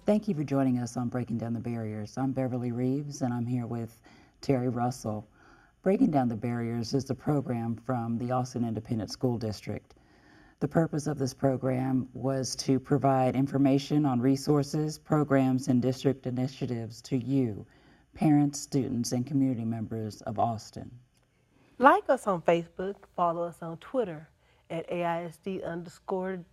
Thank you for joining us on Breaking Down the Barriers. I'm Beverly Reeves, and I'm here with Terry Russell. Breaking Down the Barriers is a program from the Austin Independent School District. The purpose of this program was to provide information on resources, programs, and district initiatives to you, parents, students, and community members of Austin. Like us on Facebook, follow us on Twitter at AISD_BDB.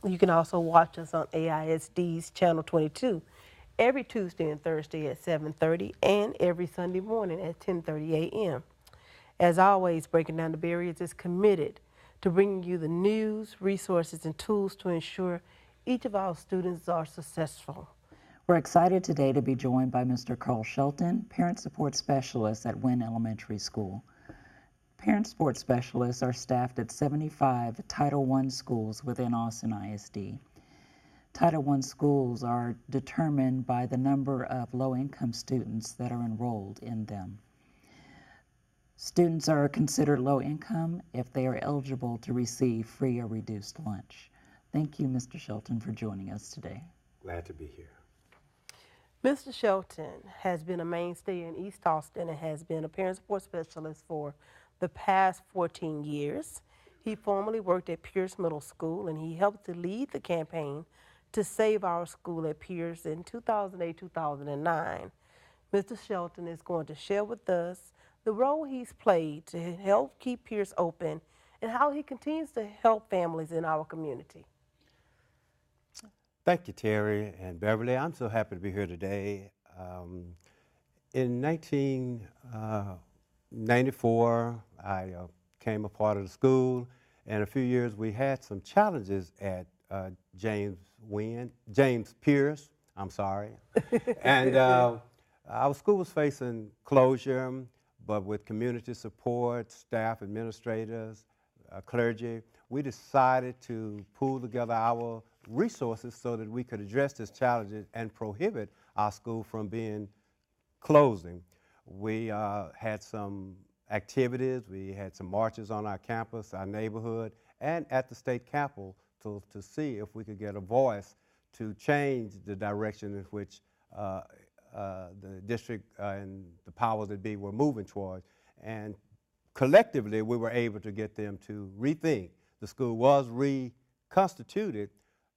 You can also watch us on AISD's Channel 22 every Tuesday and Thursday at 7:30 and every Sunday morning at 10:30 a.m. As always, Breaking Down the Barriers is committed to bringing you the news, resources, and tools to ensure each of our students are successful. We're excited today to be joined by Mr. Carl Shelton, Parent Support Specialist at Wynn Elementary School. Parent Support Specialists are staffed at 75 Title I schools within Austin ISD. Title I schools are determined by the number of low-income students that are enrolled in them. Students are considered low income if they are eligible to receive free or reduced lunch. Thank you, Mr. Shelton, for joining us today. Glad to be here. Mr. Shelton has been a mainstay in East Austin and has been a parent support specialist for the past 14 years. He formerly worked at Pierce Middle School, and he helped to lead the campaign to save our school at Pierce in 2008-2009. Mr. Shelton is going to share with us the role he's played to help keep Pierce open and how he continues to help families in our community. Thank you, Terry and Beverly. I'm so happy to be here today. In 1994, I came a part of the school, and a few years we had some challenges at James Pierce, and our school was facing closure, but with community support, staff, administrators, clergy, we decided to pool together our resources so that we could address these challenges and prohibit our school from being closing. We had some activities, we had some marches on our campus, our neighborhood, and at the state capitol to see if we could get a voice to change the direction in which the district and the powers that be were moving towards. And collectively, we were able to get them to rethink. The school was reconstituted.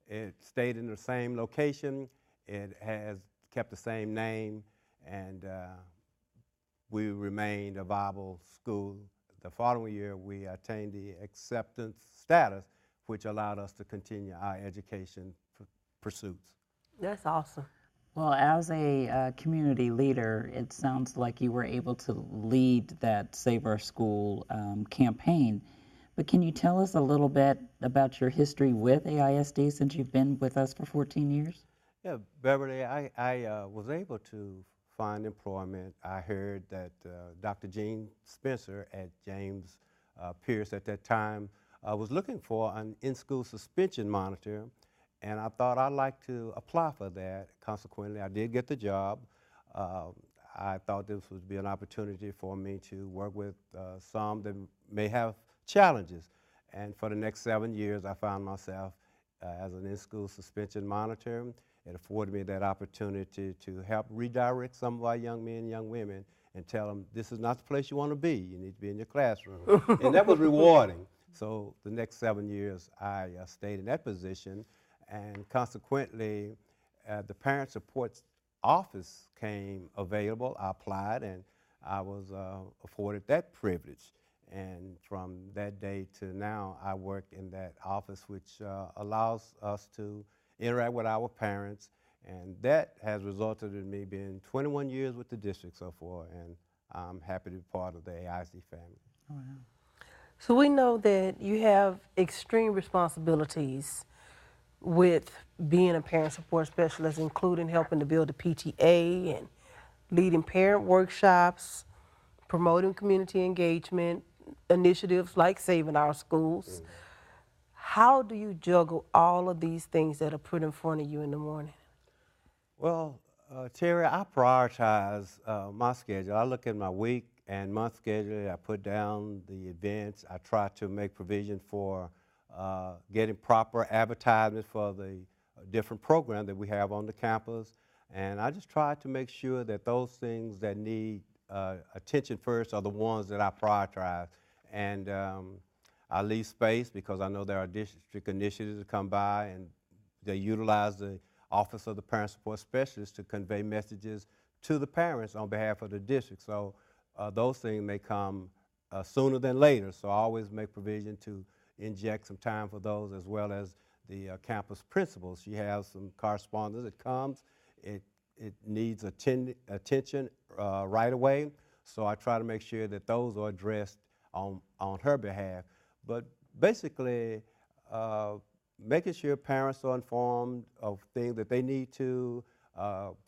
It stayed in the same location. It has kept the same name, and we remained a viable school. The following year, we attained the acceptance status, which allowed us to continue our education pursuits. That's awesome. Well, as a community leader, it sounds like you were able to lead that Save Our School campaign. But can you tell us a little bit about your history with AISD since you've been with us for 14 years? Yeah, Beverly, I was able to find employment. I heard that Dr. Gene Spencer at James Pierce at that time was looking for an in-school suspension monitor, and I thought I'd like to apply for that. Consequently, I did get the job. I thought this would be an opportunity for me to work with some that may have challenges. And for the next 7 years, I found myself as an in-school suspension monitor. It afforded me that opportunity to help redirect some of our young men and young women and tell them, this is not the place you want to be. You need to be in your classroom. And that was rewarding. So the next 7 years, I stayed in that position. And consequently, the Parent Support Office came available. I applied, and I was afforded that privilege. And from that day to now, I work in that office, which allows us to interact with our parents. And that has resulted in me being 21 years with the district so far, and I'm happy to be part of the AISD family. Oh, wow. So we know that you have extreme responsibilities with being a parent support specialist, including helping to build a PTA and leading parent workshops, promoting community engagement, initiatives like Saving Our Schools. How do you juggle all of these things that are put in front of you in the morning? Well, Terry, I prioritize my schedule. I look at my week and month schedule. I put down the events. I try to make provision for getting proper advertisements for the different programs that we have on the campus. And I just try to make sure that those things that need attention first are the ones that I prioritize. And I leave space because I know there are district initiatives that come by and they utilize the Office of the Parent Support Specialist to convey messages to the parents on behalf of the district. So those things may come sooner than later. So I always make provision to inject some time for those, as well as the campus principal. She has some correspondence that comes. It needs attention right away. So I try to make sure that those are addressed on her behalf. But basically, making sure parents are informed of things that they need to,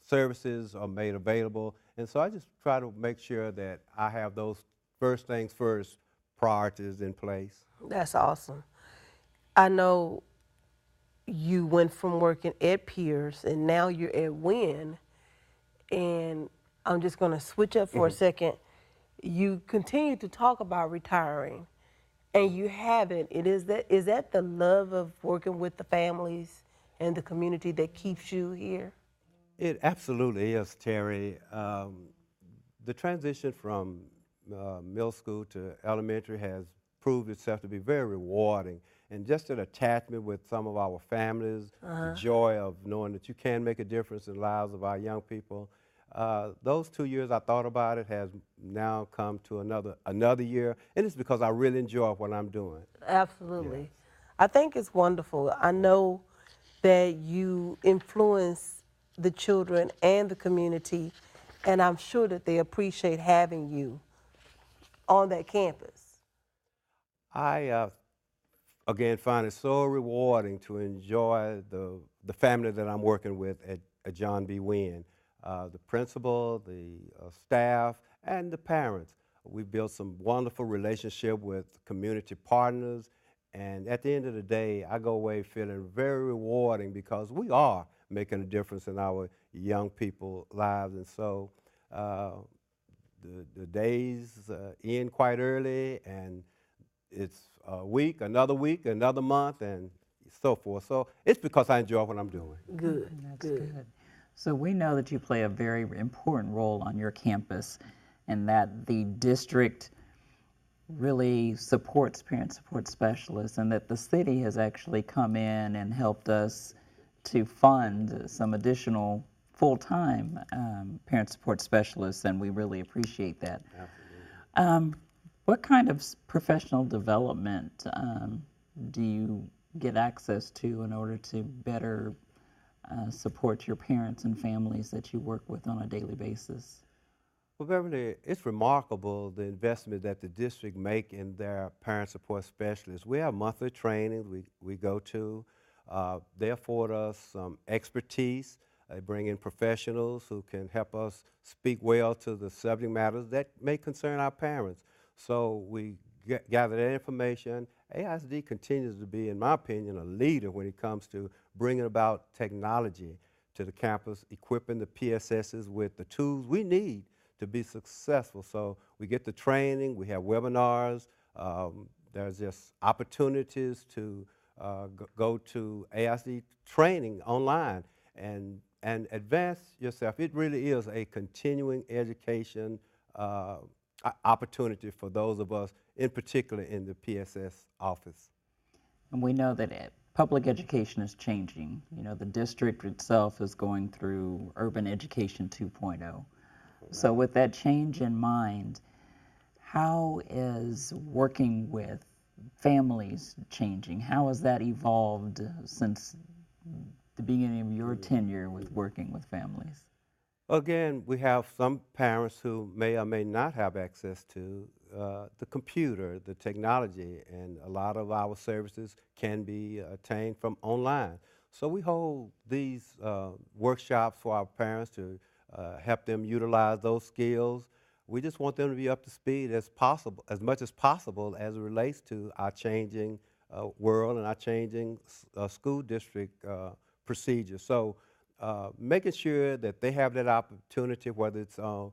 services are made available. And so I just try to make sure that I have those first things first priorities in place. That's awesome. I know you went from working at Pierce and now you're at Wynn, and I'm just going to switch up for a second. You continue to talk about retiring, and you haven't. Is that the love of working with the families and the community that keeps you here? It absolutely is, Terry. The transition from middle school to elementary has proved itself to be very rewarding. And just an attachment with some of our families, the joy of knowing that you can make a difference in the lives of our young people. Those 2 years I thought about it has now come to another year, and it's because I really enjoy what I'm doing. Absolutely. Yes. I think it's wonderful. I know that you influence the children and the community, and I'm sure that they appreciate having you on that campus. I, again, find it so rewarding to enjoy the family that I'm working with at John B. Wynn. The principal, the staff, and the parents. We built some wonderful relationship with community partners, and at the end of the day, I go away feeling very rewarding because we are making a difference in our young people's lives. And so the days end quite early, and it's a week, another month, and so forth. So it's because I enjoy what I'm doing. Good, That's good. good. So we know that you play a very important role on your campus, and that the district really supports parent support specialists, and that the city has actually come in and helped us to fund some additional full-time parent support specialists, and we really appreciate that. Absolutely. What kind of professional development do you get access to in order to better support your parents and families that you work with on a daily basis? Well, Beverly, it's remarkable the investment that the district make in their parent support specialists. We have monthly trainings we go to. They afford us some expertise. They bring in professionals who can help us speak well to the subject matters that may concern our parents. So we gather that information. AISD continues to be, in my opinion, a leader when it comes to bringing about technology to the campus, equipping the PSSs with the tools we need to be successful. So we get the training, we have webinars, there's just opportunities to go to AISD training online and advance yourself. It really is a continuing education opportunity for those of us, in particular in the PSS office. And we know that public education is changing. You know, the district itself is going through Urban Education 2.0. So with that change in mind, how is working with families changing? How has that evolved since the beginning of your tenure with working with families? Again, we have some parents who may or may not have access to the computer, the technology, and a lot of our services can be attained from online. So we hold these workshops for our parents to help them utilize those skills. We just want them to be up to speed as much as possible as it relates to our changing world and our changing school district procedures. So making sure that they have that opportunity, whether it's on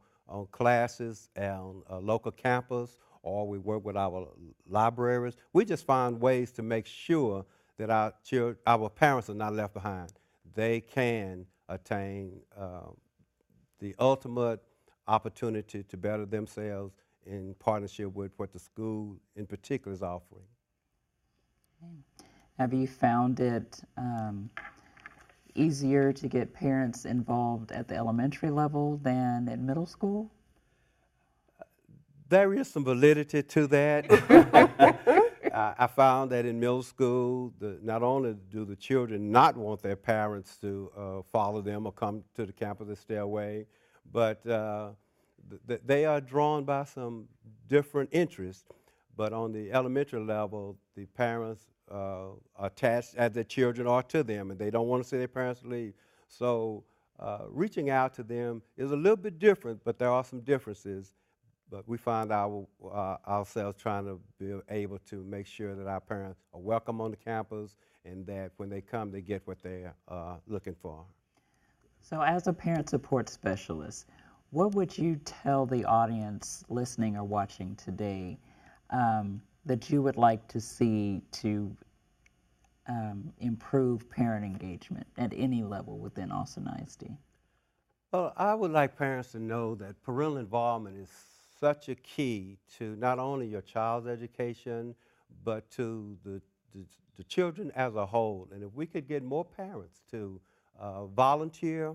classes on a local campus or we work with our libraries. We just find ways to make sure that our parents are not left behind. they can attain the ultimate opportunity to better themselves in partnership with what the school in particular is offering. Have you found it easier to get parents involved at the elementary level than at middle school? There is some validity to that. I found that in middle school, not only do the children not want their parents to follow them or come to the campus and stay away, but they are drawn by some different interests. But on the elementary level, the parents are attached as their children are to them, and they don't want to see their parents leave. So reaching out to them is a little bit different, but there are some differences. But we find ourselves trying to be able to make sure that our parents are welcome on the campus and that when they come, they get what they're looking for. So as a parent support specialist, what would you tell the audience listening or watching today that you would like to see to improve parent engagement at any level within Austin ISD? Well, I would like parents to know that parental involvement is such a key to not only your child's education, but to the children as a whole. And if we could get more parents to volunteer,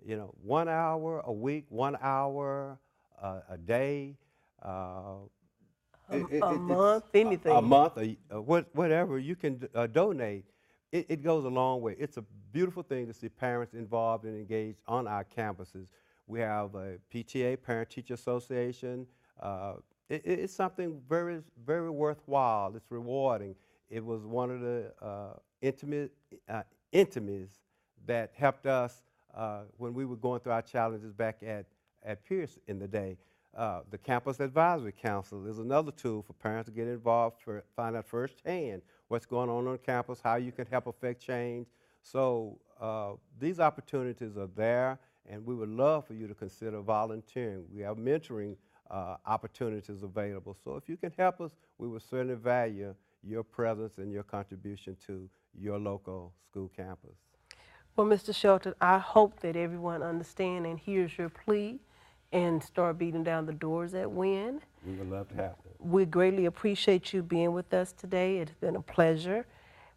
1 hour a week, 1 hour a day, a month, anything. A month, whatever you can donate, it goes a long way. It's a beautiful thing to see parents involved and engaged on our campuses. We have a PTA, Parent Teacher Association. It's something very, very worthwhile. It's rewarding. It was one of the intimacies that helped us when we were going through our challenges back at Pierce in the day. The Campus Advisory Council is another tool for parents to get involved, find out firsthand what's going on campus, how you can help affect change. So these opportunities are there, and we would love for you to consider volunteering. We have mentoring opportunities available. So if you can help us, we would certainly value your presence and your contribution to your local school campus. Well, Mr. Shelton, I hope that everyone understands and hears your plea and start beating down the doors at WIN. We would love to have them. We greatly appreciate you being with us today. It's been a pleasure.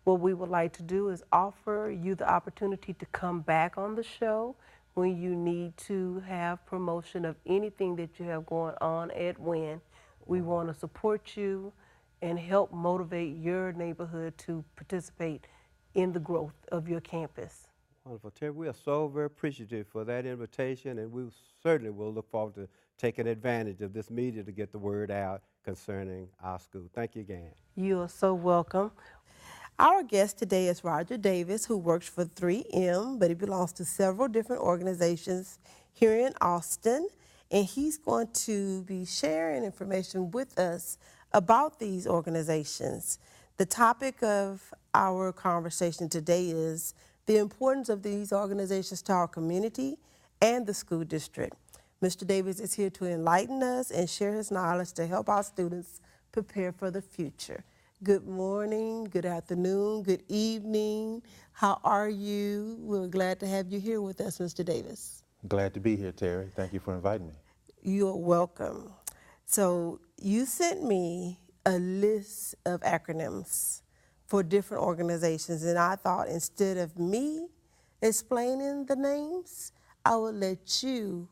What we would like to do is offer you the opportunity to come back on the show when you need to have promotion of anything that you have going on at WIN. We want to support you and help motivate your neighborhood to participate in the growth of your campus. Wonderful. Terry, we are so very appreciative for that invitation, and we certainly will look forward to taking advantage of this media to get the word out concerning our school. Thank you again. You are so welcome. Our guest today is Roger Davis, who works for 3M, but he belongs to several different organizations here in Austin, and he's going to be sharing information with us about these organizations. The topic of our conversation today is the importance of these organizations to our community and the school district. Mr. Davis is here to enlighten us and share his knowledge to help our students prepare for the future. Good morning, good afternoon, good evening. How are you? We're glad to have you here with us, Mr. Davis. Glad to be here, Terry. Thank you for inviting me. You're welcome. So you sent me a list of acronyms for different organizations, and I thought instead of me explaining the names, I would let you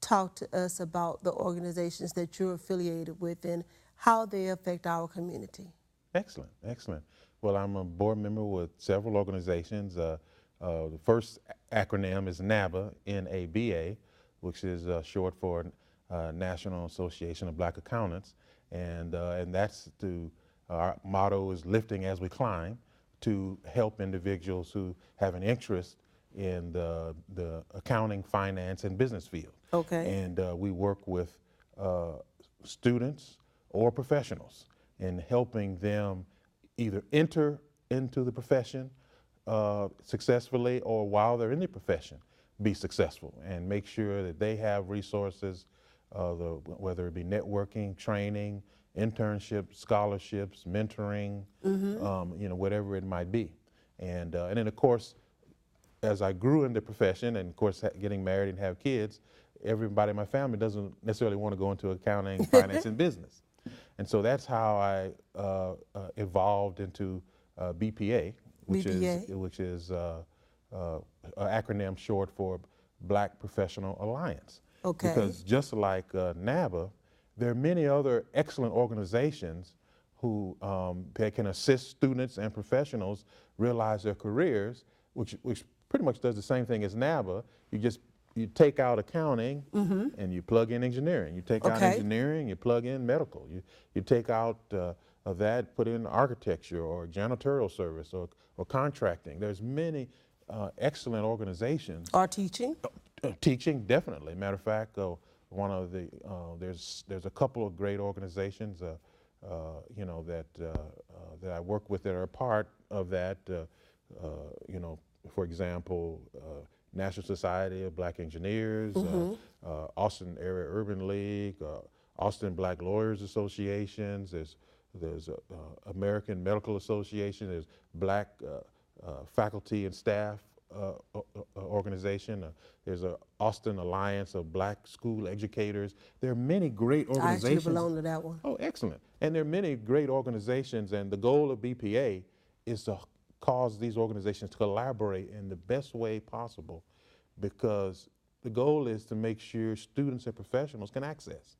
talk to us about the organizations that you're affiliated with and how they affect our community. Excellent, excellent. Well, I'm a board member with several organizations. The first acronym is NABA, N-A-B-A, which is short for National Association of Black Accountants, and that's our motto is lifting as we climb, to help individuals who have an interest in the accounting, finance, and business field. Okay. And we work with students or professionals in helping them either enter into the profession successfully, or while they're in the profession, be successful and make sure that they have resources, whether it be networking, training, internships, scholarships, mentoring, whatever it might be. And then of course, as I grew in the profession, and of course getting married and have kids, everybody in my family doesn't necessarily want to go into accounting, finance, and business. And so that's how I evolved into BPA, which BPA. is an acronym short for Black Professional Alliance. Okay. Because just like NABA, there are many other excellent organizations who that can assist students and professionals realize their careers, which pretty much does the same thing as NABA. You take out accounting and you plug in engineering. You take out engineering, you plug in medical. You take out of that, put in architecture or janitorial service or contracting. There's many excellent organizations. Or teaching? Teaching, definitely. Matter of fact, one of the there's a couple of great organizations, you know, that I work with that are a part of that. You know, for example, National Society of Black Engineers, Austin Area Urban League, Austin Black Lawyers Associations. There's American Medical Association. There's Black Faculty and Staff organization. There's a Austin Alliance of Black School Educators. There are many great organizations. I actually belong to that one. Oh, excellent. And there are many great organizations, and the goal of BPA is to cause these organizations to collaborate in the best way possible, because the goal is to make sure students and professionals can access,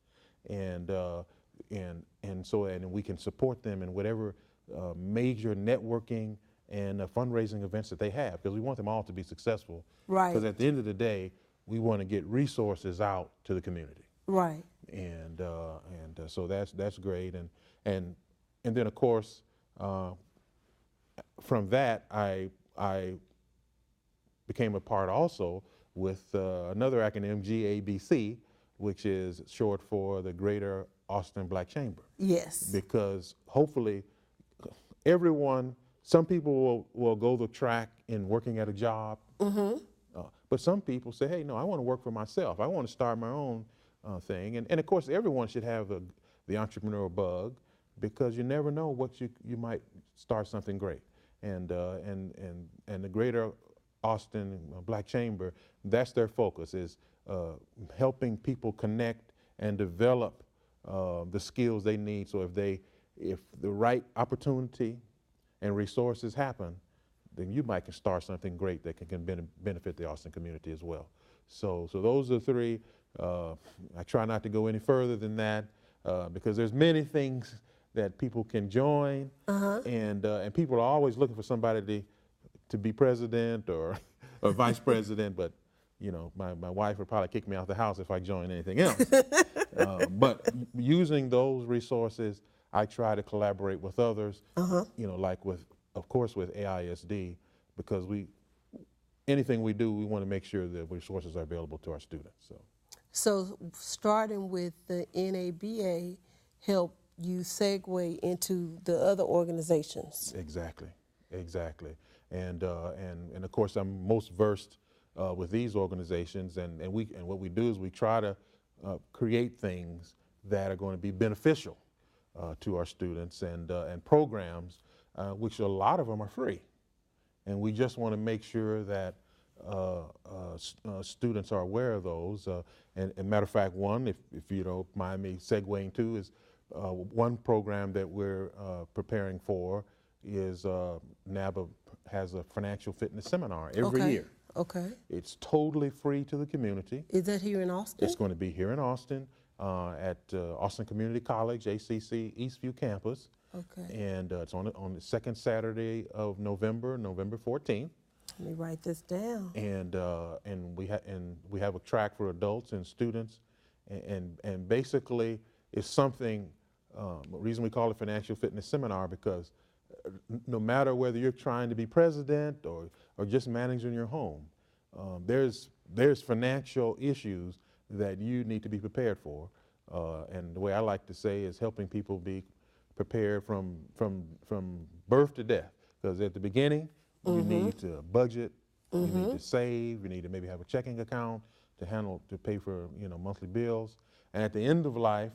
and we can support them in whatever major networking and fundraising events that they have, because we want them all to be successful. Right. Because at the end of the day, we want to get resources out to the community. Right. And so that's great. And then of course, from that I became a part also with another acronym, GABC, which is short for the Greater Austin Black Chamber. Yes. Because hopefully some people will go the track in working at a job, but some people say, hey, no, I want to work for myself. I want to start my own thing. And of course, everyone should have the entrepreneurial bug, because you never know what you might start something great. And the Greater Austin Black Chamber, that's their focus, is helping people connect and develop the skills they need. So if the right opportunity and resources happen, then you might can start something great that can benefit the Austin community as well. So those are three. I try not to go any further than that, because there's many things that people can join, and people are always looking for somebody to be president or vice president. But you know, my wife would probably kick me out the house if I joined anything else. But using those resources, I try to collaborate with others. You know, like of course with AISD, because anything we do, we want to make sure that resources are available to our students. So starting with the NABA helped you segue into the other organizations. Exactly. And of course, I'm most versed with these organizations, and what we do is we try to create things that are going to be beneficial to our students, and programs, which a lot of them are free. And we just want to make sure that students are aware of those. And matter of fact, one, if you don't mind me segueing to, is one program that we're preparing for is NABA has a financial fitness seminar every year. Okay. It's totally free to the community. Is that here in Austin? It's going to be here in Austin at Austin Community College, ACC Eastview campus. Okay. And it's on the second Saturday of November 14th. Let me write this down. And we have a track for adults and students, and basically it's something. The reason we call it Financial Fitness Seminar, because no matter whether you're trying to be president or just managing your home, there's financial issues that you need to be prepared for. And the way I like to say is helping people be prepared from birth to death. Because at the beginning, you need to budget, you need to save, you need to maybe have a checking account to pay for monthly bills. And at the end of life,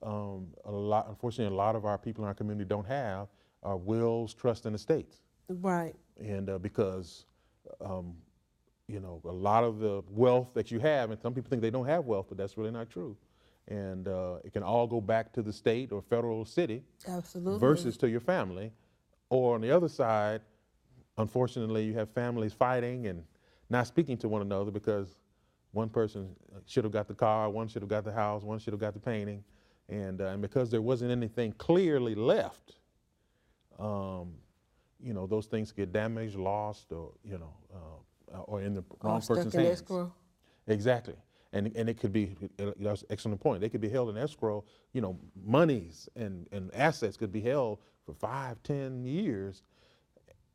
unfortunately, a lot of our people in our community don't have wills, trust, and estates. Right. And because you know, a lot of the wealth that you have, and some people think they don't have wealth, but that's really not true. And it can all go back to the state or federal city Absolutely. versus to your family. Or on the other side, unfortunately, you have families fighting and not speaking to one another because one person should have got the car, one should have got the house, one should have got the painting. And because there wasn't anything clearly left, you know, those things get damaged, lost, or, you know, or in the wrong person's stuck in hands. escrow. Exactly. And it could be, that's an excellent point, they could be held in escrow, you know, monies and assets could be held for 5, 10 years,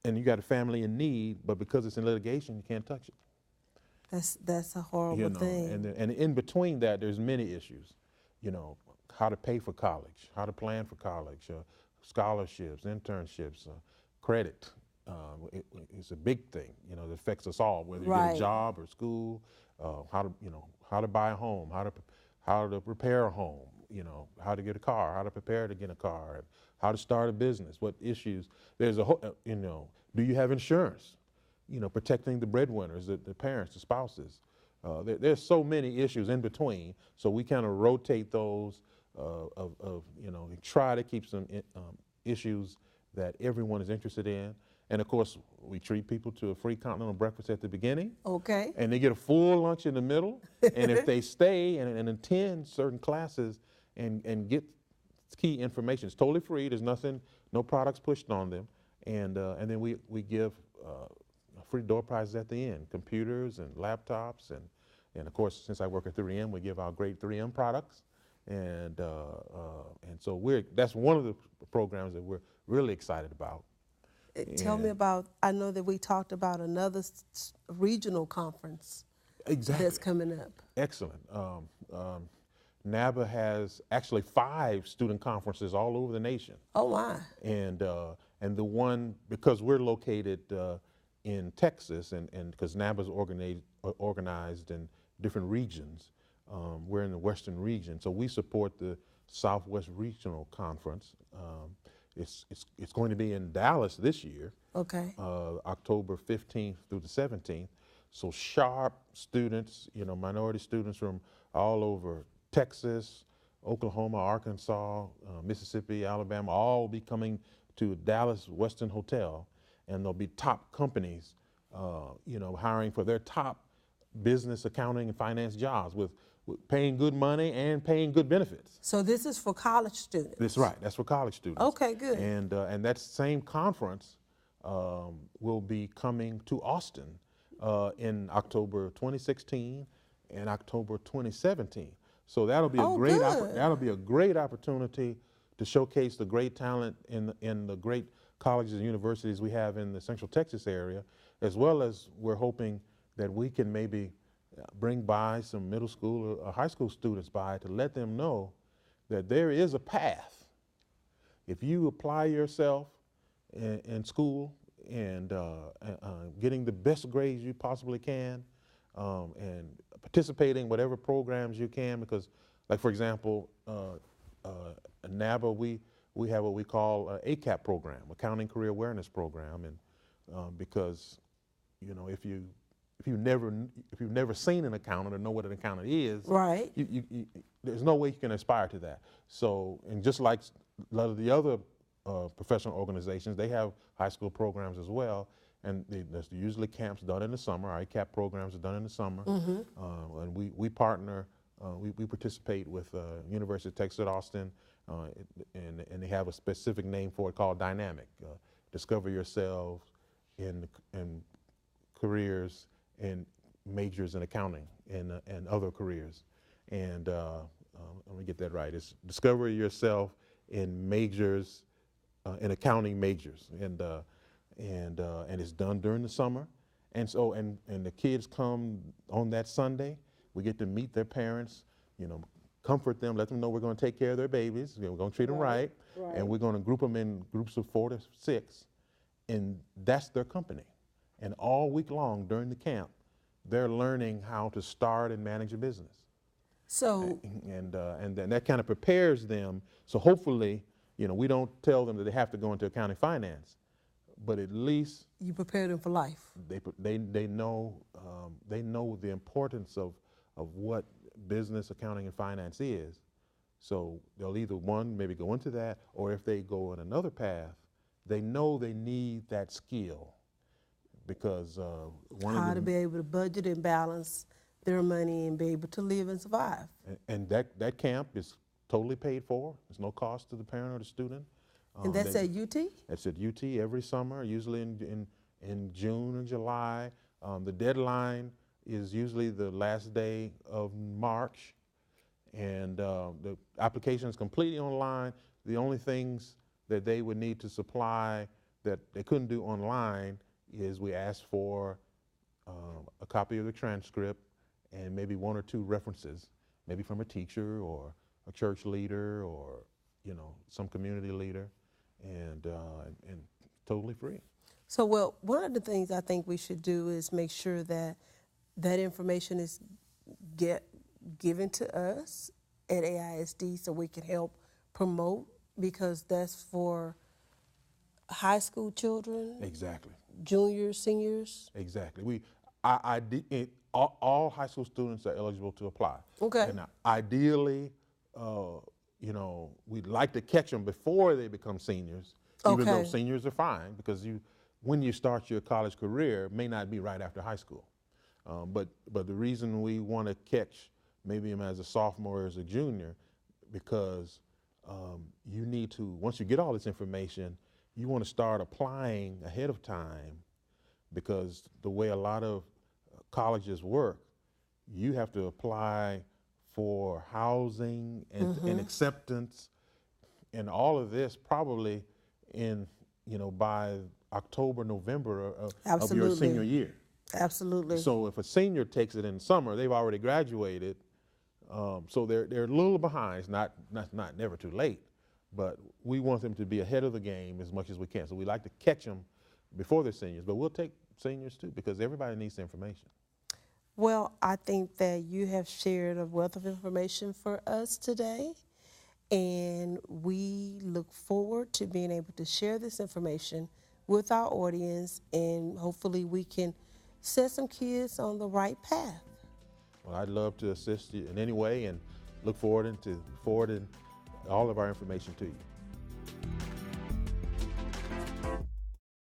and you got a family in need, but because it's in litigation, you can't touch it. That's a horrible You know, thing. and in between that, there's many issues, you know, how to pay for college, how to plan for college, scholarships, internships, credit. It's a big thing, you know, that affects us all, whether you get Right. a job or school, how to, you know, how to buy a home, how to repair a home, you know, how to get a car, how to prepare to get a car, and how to start a business, what issues. There's a whole, you know, do you have insurance? You know, protecting the breadwinners, the parents, the spouses. There's so many issues in between, so we kind of rotate those you know, and try to keep some issues that everyone is interested in. And of course, we treat people to a free continental breakfast at the beginning, Okay. and they get a full lunch in the middle. And if they stay and attend certain classes and get key information, it's totally free. There's nothing, no products pushed on them. And then we give free door prizes at the end, computers and laptops, and of course, since I work at 3M, we give out great 3M products, and so that's one of the programs that we're really excited about. Tell me about, I know that we talked about another regional conference Exactly. that's coming up. Excellent. NABA has actually 5 student conferences all over the nation. Oh, my. And the one, because we're located in Texas, and because NABA's organized in different regions, we're in the Western region, so we support the Southwest Regional Conference. It's going to be in Dallas this year, Okay. October 15th through the 17th. So sharp students, you know, minority students from all over Texas, Oklahoma, Arkansas, Mississippi, Alabama, all will be coming to Dallas Westin Hotel, and there'll be top companies, you know, hiring for their top business, accounting, and finance jobs with paying good money and paying good benefits. So this is for college students? That's right. That's for college students. Okay, good. And that same conference will be coming to Austin in October 2016 and October 2017. So that'll be that'll be a great opportunity to showcase the great talent in the great colleges and universities we have in the Central Texas area, as well as we're hoping that we can maybe bring by some middle school or high school students by to let them know that there is a path. If you apply yourself in school and getting the best grades you possibly can, and participating in whatever programs you can, because, like for example, NABA, we have what we call an ACAP program, Accounting Career Awareness Program, and because, you know, if you've never seen an accountant or know what an accountant is, Right. There's no way you can aspire to that. So, and just like a lot of the other professional organizations, they have high school programs as well, and there's usually camps done in the summer. Our ACAP programs are done in the summer, and we partner, we participate with University of Texas at Austin, and they have a specific name for it called Dynamic. Discover yourself in careers and majors in accounting and other careers. And let me get that right. It's discover yourself in majors, in accounting majors, and it's done during the summer. And so, and the kids come on that Sunday. We get to meet their parents, you know, comfort them, let them know we're going to take care of their babies. We're going to treat them right, and we're going to group them in groups of 4 to 6, and that's their company. And all week long during the camp, they're learning how to start and manage a business. So, And then that kind of prepares them. So hopefully, you know, we don't tell them that they have to go into accounting finance, but at least You prepare them for life. they know the importance of what business, accounting, and finance is. So they'll either maybe go into that, or if they go in another path, they know they need that skill because How to be able to budget and balance their money and be able to live and survive. and that camp is totally paid for. There's no cost to the parent or the student. And that's at UT? It's at UT every summer, usually in June and July. The deadline is usually the last day of March, and the application is completely online. The only things that they would need to supply that they couldn't do online is we asked for a copy of the transcript and maybe one or two references, maybe from a teacher or a church leader or some community leader, and totally free. So, well, one of the things I think we should do is make sure that that information is given to us at AISD so we can help promote, because that's for high school children, Exactly. juniors, seniors. Exactly. All high school students are eligible to apply. Okay. And ideally, we'd like to catch them before they become seniors, even though Okay. seniors are fine, because when you start your college career, it may not be right after high school. But the reason we want to catch maybe him as a sophomore or as a junior, because you need to, once you get all this information, you want to start applying ahead of time, because the way a lot of colleges work, you have to apply for housing and acceptance and all of this probably by October, November of your Absolutely. senior year. Absolutely. So if a senior takes it in summer, they've already graduated, so they're a little behind. It's not never too late, but we want them to be ahead of the game as much as we can. So we like to catch them before they're seniors, but we'll take seniors too, because everybody needs the information. Well, I think that you have shared a wealth of information for us today, and we look forward to being able to share this information with our audience, and hopefully we can set some kids on the right path. Well, I'd love to assist you in any way and look forward to forwarding all of our information to you.